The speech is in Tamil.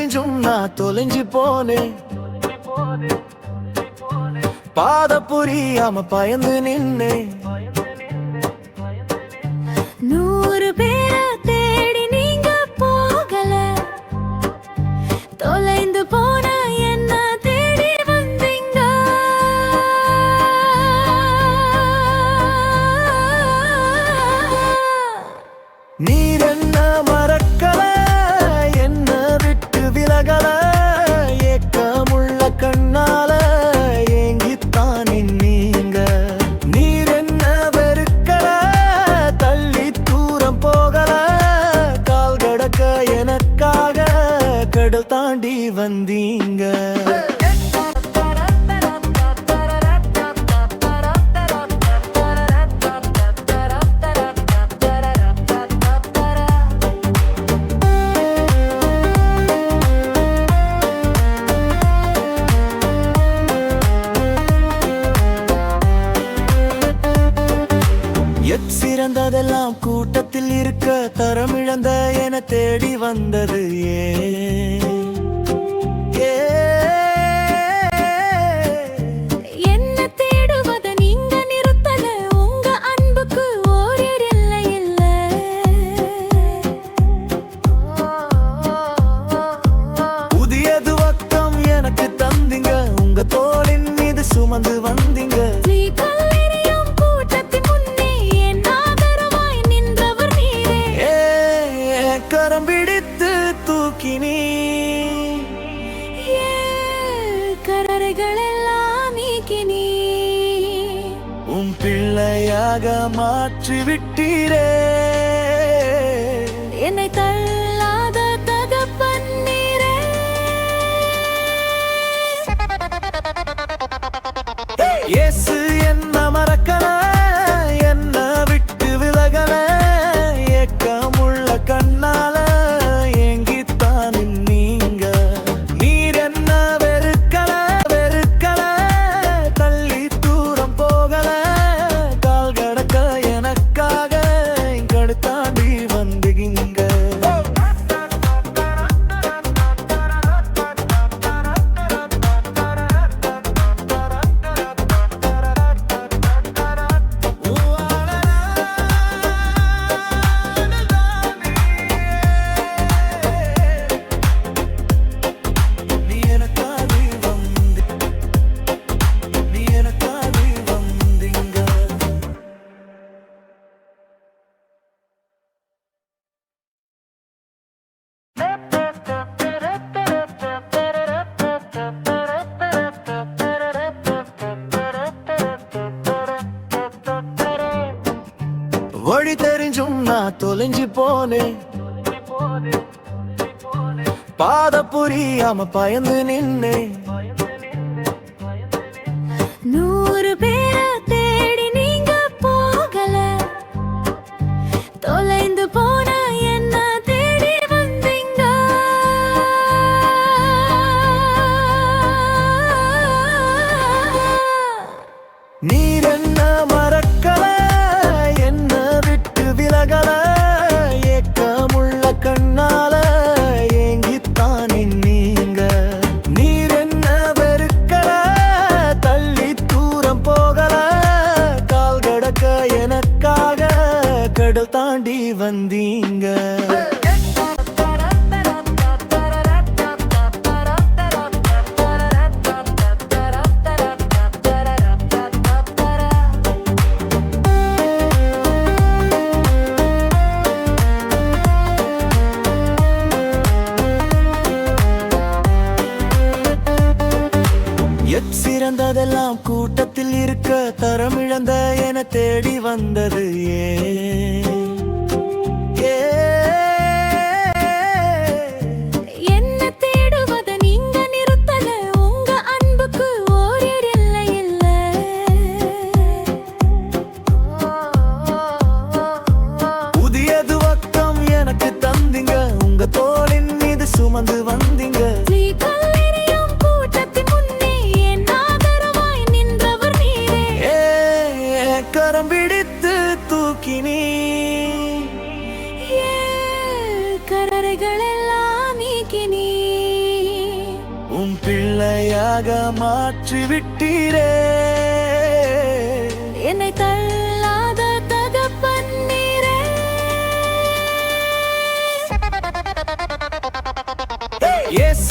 தெரிஞ்சும் நான் தொலைஞ்சு போனேன். பாத புரியாம பயந்து நின்னேன். 100 பேரை தேடி நீங்க போகல, தொலைந்து போன என்ன தேடி வந்தீங்க. நீர் என்ன மறக்கல, என்ன விட்டு விலகல, ஏக்கமுள்ள கண்ணால ஏங்கித்தான் நின்னீங்க. நீர் என்ன வெறுக்கல, தள்ளி தூரம் போகல, கால் கடக்க எனக்காக கடல் தாண்டி வந்தீங்க. சிறந்ததெல்லாம் கூட்டத்தில் இருக்க தரமிழந்த என தேடி வந்தது என்ன தேடுவத நீங்க நிறுத்தல, உங்க அன்புக்கு ஓர் எல்லை இல்ல. புதியது வக்கம் எனக்கு தந்தீங்க, உங்க தோளின் மீது சுமந்து வந்தீங்க. கரம் பிடித்து தூக்கினீ, கரரைகளெல்லாம் நீக்கினீ, உன் பிள்ளையாக மாற்றி விட்டீரே. என்னை தள்ளாத தகப்பன் நீரே. இயேசு என்ன மறக்கல, என்ன விட்டு விலகல, ஏக்கமுள்ள கண்ணால ஏங்கித்தான் நின்னீங்க. நீர் என்ன வெறுக்கல, வெறுக்கல, தள்ளி தூரம் போகல, கால் கடக்க எனக்காக கடு தாண்டி வந்தீங்க. வழி தெரிஞ்சும் நான் தொலைஞ்சு போனேன். பாத புரியாம பயந்து நின்னேன். 100 பேரை தேடி நீங்க போகல, தொலைந்து போன என்ன தேடி வந்தீங்க. நீர் என்ன மறக்கல, என்ன விட்டு விலகல, ஏக்கமுள்ள கண்ணால ஏங்கித்தான் நின்னீங்க. நீர் என்ன வெறுக்கல, தள்ளி தூரம் போகல, கால் கடக்க எனக்காக கடல் தாண்டி வந்தீங்க. சிறந்ததெல்லாம் கூட்டத்தில் இருக்க தரமிழந்த என தேடி வந்தது என்ன தேடுவத நீங்க நிறுத்தல, உங்க அன்புக்கு ஓர் எல்லை இல்ல. புதியது வக்கம் எனக்கு தந்தீங்க, உங்க தோளின் மீது சுமந்து வந்தீங்க. கரம் பிடித்து தூக்கினீ, உன் பிள்ளையாக மாற்றி விட்டீரே. என்னை தள்ளாத தகப்பன் நீரே. இயேசு